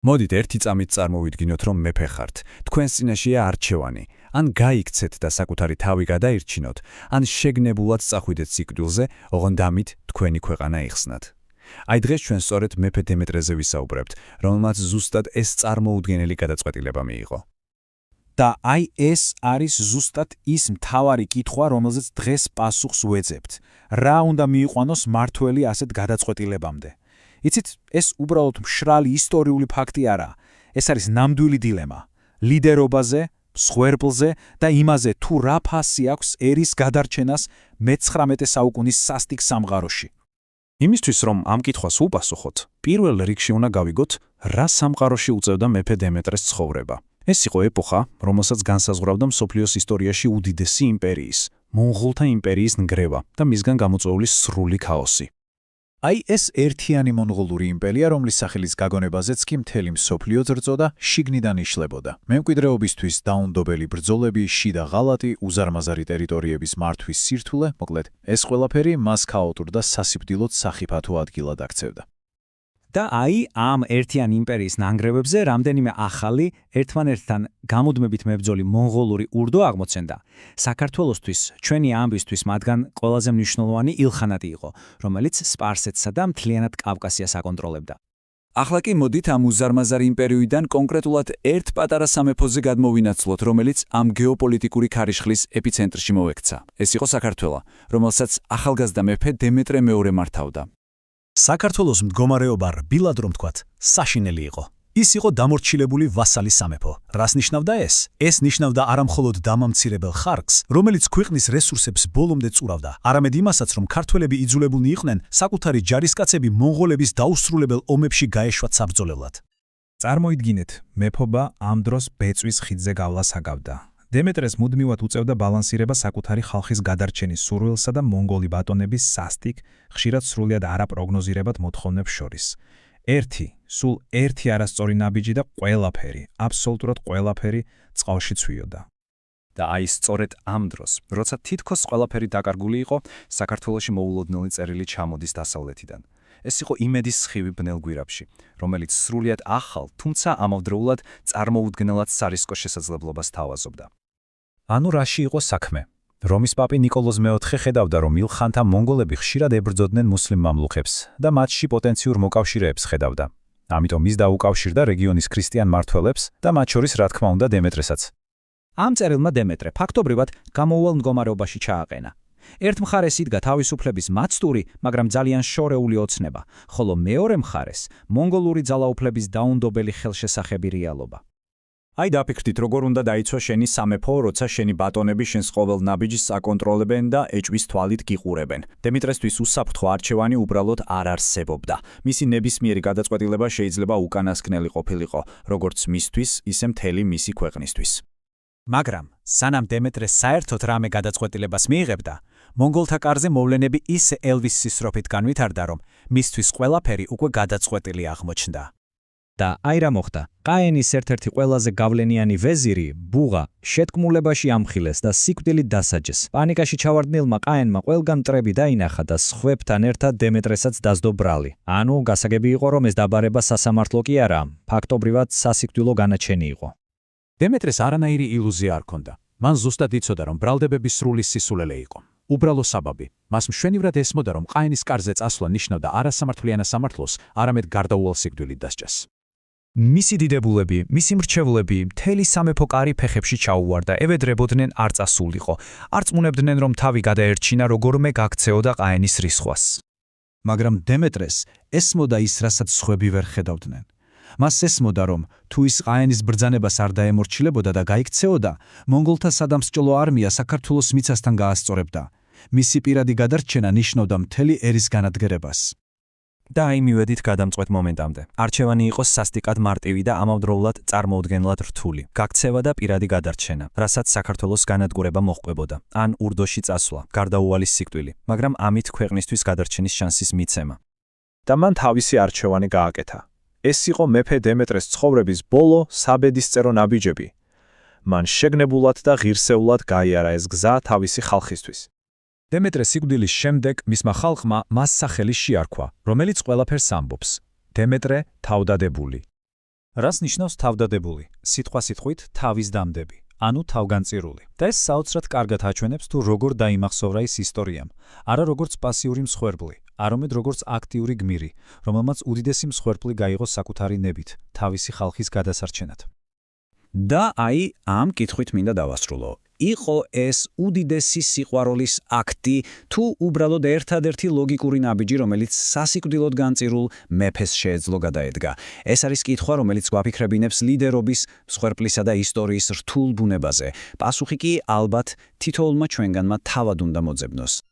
მოდით ერთი წამით წარმოვიდგინოთ, რომ მეფე ხართ, თქვენს წინაშეა არჩევანი, ან გაიქცეთ და საკუთარი თავი გადაირჩინოთ, ან შეგნებულად წახვიდეთ სიკვდილზე, ოღონდ ამით თქვენი ქვეყანა იხსნათ. აი დღეს ჩვენ სწორედ მეფე დემეტრეზე ვისაუბრებთ, რომელმაც ზუსტად ეს წარმოუდგენელი გადაწყვეტილება მიიღო. და აი ეს არის ზუსტად ის მთავარი კითხვა, რომელზეც დღეს პასუხს ვეძებთ. რა უნდა მიიყვანოს მართველი ასეთ გადაწყვეტილებამდე? იცით, ეს უბრალოდ მშრალი ისტორიული ფაქტი არა. ეს არის ნამდვილი დილემა. ლიდერობაზე, მსხვერპლზე და იმაზე, თუ რა ფასი აქვს ერის გადარჩენას მე-19 საუკუნის სასტიკ სამყაროში. იმისთვის, რომ ამ კითხვას უპასუხოთ, პირველ რიგში უნდა გავიგოთ, რა სამყაროში უწევდა მეფე დემეტრეს ცხოვრება. ეს იყო ეპოხა, რომელსაც განსაზღვრავდა მსოფლიოს ისტორიაში უდიდესი იმპერიის, მონღოლთა იმპერიის ნგრევა და მისგან გამოწვეული სრული ქაოსი. აი ეს ერთიანი მონღოლური იმპერია, რომლის სახელის გაგონებაზეც კი მთელი მსოფლიო ზრწოდა, შიგნიდან იშლებოდა. მემკვიდრეობისთვის დაუნდობელი ბრძოლები, შიდა ღალატი, უზარმაზარი ტერიტორიების მართვის სირთულე, მოკლედ, ეს ყველაფერი მას ქაოტურ და სასიკვდილოდ სახიფათო ადგილად აქცევდა. და აი ამ ერთიან იმპერიის ნანგრევებზე რამდენიმე ახალი, ერთმანერთთან გამუდმებით მებრძოლი მონღოლური ურდო აღმოცენდა. საქართველოსთვის, ჩვენი ამბისთვის მათგან ყველაზე მნიშვნელოვანი ილხანატი იყო, რომელიც სპარსეთსა და მთლიანად კავკასიას აკონტროლებდა. ახლა კი მოდით ამ უზარმაზარი იმპერიიდან კონკრეტულად ერთ პატარა სამეფოზე გადმოვინაცვლოთ, რომელიც ამ გეოპოლიტიკური ქარიშხლის ეპიცენტრში მოექცა. ეს იყო საქართველო, რომელსაც ახალგაზრდა მეფე დემეტრე მეორე მართავდა. საქართველოს მდგომარეობა რბილად რომ თქვათ, საშინელი იყო. ის იყო დამორჩილებული ვასალი სამეფო. რას ნიშნავდა ეს? ეს ნიშნავდა არამხოლოდ დამამცირებელ ხარკს, რომელიც ქვეყნის რესურსებს ბოლომდე წურავდა, არამედ იმასაც, რომ ქართველები იძულებულნი იყვნენ საკუთარი ჯარისკაცები მონღოლების დაუსრულებელ ომებში გაეშვათ საბრძოლველად. წარმოიდგინეთ, მეფობა ამ დროს ბეწვის ხიდზე გავლას აგავდა. დემეტრეს მუდმივად უწევდა ბალანსირება საკუთარი ხალხის გადარჩენის სურვილსა და მონღოლი ბატონების სასტიკ, ხშირად სრულიად არაპროგნოზირებად მოთხოვნებს შორის. სულ ერთი არასწორი ნაბიჯი და ყველაფერი, აბსოლუტურად ყველაფერი წყალში ცვიოდა. და აი სწორედ ამ დროს, როცა თითქოს ყველაფერი დაკარგული იყო, საქართველოში მოულოდნელი წერილი ჩამოდის დასავლეთიდან. ეს იყო იმედის სხივი ბნელ გვირაბში, რომელიც სრულიად ახალ, თუმცა ამავდროულად წარმოუდგენელად სარისკო შესაძლებლობას თავაზობდა. ანუ რაში იყო საქმე? რომის პაპი ნიკოლოზ მეოთხე ხედავდა, რომ ილხანთა მონღოლები ხშირად ებრძოდნენ მუსლიმ მამლუქებს და მათში პოტენციურ მოკავშირეებს ხედავდა. ამიტომ ის დაუკავშირდა რეგიონის ქრისტიან მმართველებს და მათ შორის რა თქმა უნდა დემეტრესაც. ამ წერილმა დემეტრე ფაქტობრივად გამოუვალ მდგომარეობაში ჩააყენა. ერთ მხარეს იდგა თავისუფლების მაცდური, მაგრამ ძალიან შორეული ოცნება, ხოლო მეორე მხარეს მონღოლური ძალაუფლების დაუნდობელი ხელშესახები რეალობა. აი დაფიქრდით, როგორ უნდა დაიცვა შენი სამეფო, როცა შენი ბატონები შენს ყოველ ნაბიჯს აკონტროლებენ და ეჭვის თვალით გიყურებენ. დემეტრესთვის უსაფრთხო არჩევანი უბრალოდ არ არსებობდა. მისი ნებისმიერი გადაწყვეტილება შეიძლება უკანასკნელი ყოფილიყო, როგორც მისთვის, ისე მთელი მისი ქვეყნისთვის. მაგრამ სანამ დემეტრე საერთოდ რამე გადაწყვეტილებას მიიღებდა, მონღოლთა კარზე მოვლენები ისე ელვის სისროფით განვითარდა, რომ მისთვის ყველაფერი უკვე გადაწყვეტილი აღმოჩნდა. და აი რა მოხდა. ყაენის ერთ-ერთი ყველაზე გავლენიანი ვეზირი, ბუღა, შეთქმულებაში ამხილეს და სიკვდილით დასაჯეს. პანიკაში ჩავარდნილმა ყაენმა ყველგან მტრები დაინახა და სხვებთან ერთად დემეტრესაც დასდო ბრალი. ანუ გასაგები იყო, რომ ეს დაბარება სასამართლო კი არა, ფაქტობრივად სასიკვდილო განაჩენი იყო. დემეტრეს არანაირი ილუზია არ ჰქონდა. მან ზუსტად იცოდა, რომ ბრალდებები სრული სისულელე იყო. უბრალო საბაბი. მას მშვენივრად ესმოდა, რომ ყაენის კარზე წასვლა ნიშნავდა არა სამართლიან სამართლოს, არამედ გარდაუვალ სიკვდილით დასჯას. მისი დიდებულები, მისი მრჩევლები, მთელი სამეფო კარი ფეხებში ჩაუვარდა, ევედრებოდნენ არ წასულიყო, არ წმუნებდნენ, რომ თავი გადაერჩინა როგორმე გაქცეოდა ყაენის რისხვას. მაგრამ დემეტრეს ესმოდა ის, რასაც სხვები ვერ ხედავდნენ. მას ესმოდა, რომ თუ ის ყაენის ბრძანებას არ დაემორჩილებოდა და გაიქცეოდა, მონღოლთა სადამსჯელო არმია საქართველოს მიცასთან გაასწორებდა. მისი პირადი გადარჩენა ნიშნავდა მთელი ერის განადგერებას. და აი მივედით გადამწყვეტ მომენტამდე. არჩევანი იყო სასტიკად მარტივი და ამავდროულად წარმოუდგენლად რთული. გაქცევა და პირადი გადარჩენა, რასაც საქართველოს განადგურება მოჰყვებოდა, ან ურდოში წასვლა, გარდაუვალი სიკვდილი, მაგრამ ამით ქვეყნისთვის გადარჩენის შანსის მიცემა. და მან თავისი არჩევანი გააკეთა. ეს იყო მეფე დემეტრეს ცხოვრების ბოლო საბედისწერო ნაბიჯები. მან შეგნებულად და ღირსეულად გაიარა ეს გზა თავისი ხალხისთვის. დემეტრეს სიკვდილის შემდეგ მისმა ხალხმა მას სახელი შეარქვა, რომელიც ყველაფერს ამბობს. დემეტრე თავდადებული. რას ნიშნავს თავდადებული? სიტყვასიტყვით თავის დამდები, ანუ თავგანწირული. და ეს საოცრად კარგად აჩვენებს თუ როგორ დაიმახსოვრა ის ისტორიამ. არა როგორც პასიური მსხვერპლი, არამედ როგორც აქტიური გმირი, რომელმაც უდიდესი მსხვერპლი გაიღო საკუთარი ნებით, თავისი ხალხის გადასარჩენად. და აი ამ კითხვით მინდა დავასრულო. იყო ეს უდიდესი სიყვარულის აქტი თუ უბრალოდ ერთადერთი ლოგიკური ნაბიჯი, რომელიც სასიკვდილოდ განწირულ მეფეს შეეძლო გადაედგა? ეს არის კითხვა, რომელიც გვაფიქრებინებს ლიდერობის, მსხვერპლისა და ისტორიის რთულ ბუნებაზე. პასუხი კი ალბათ თითოეულმა ჩვენგანმა თავად უნდა მოძებნოს.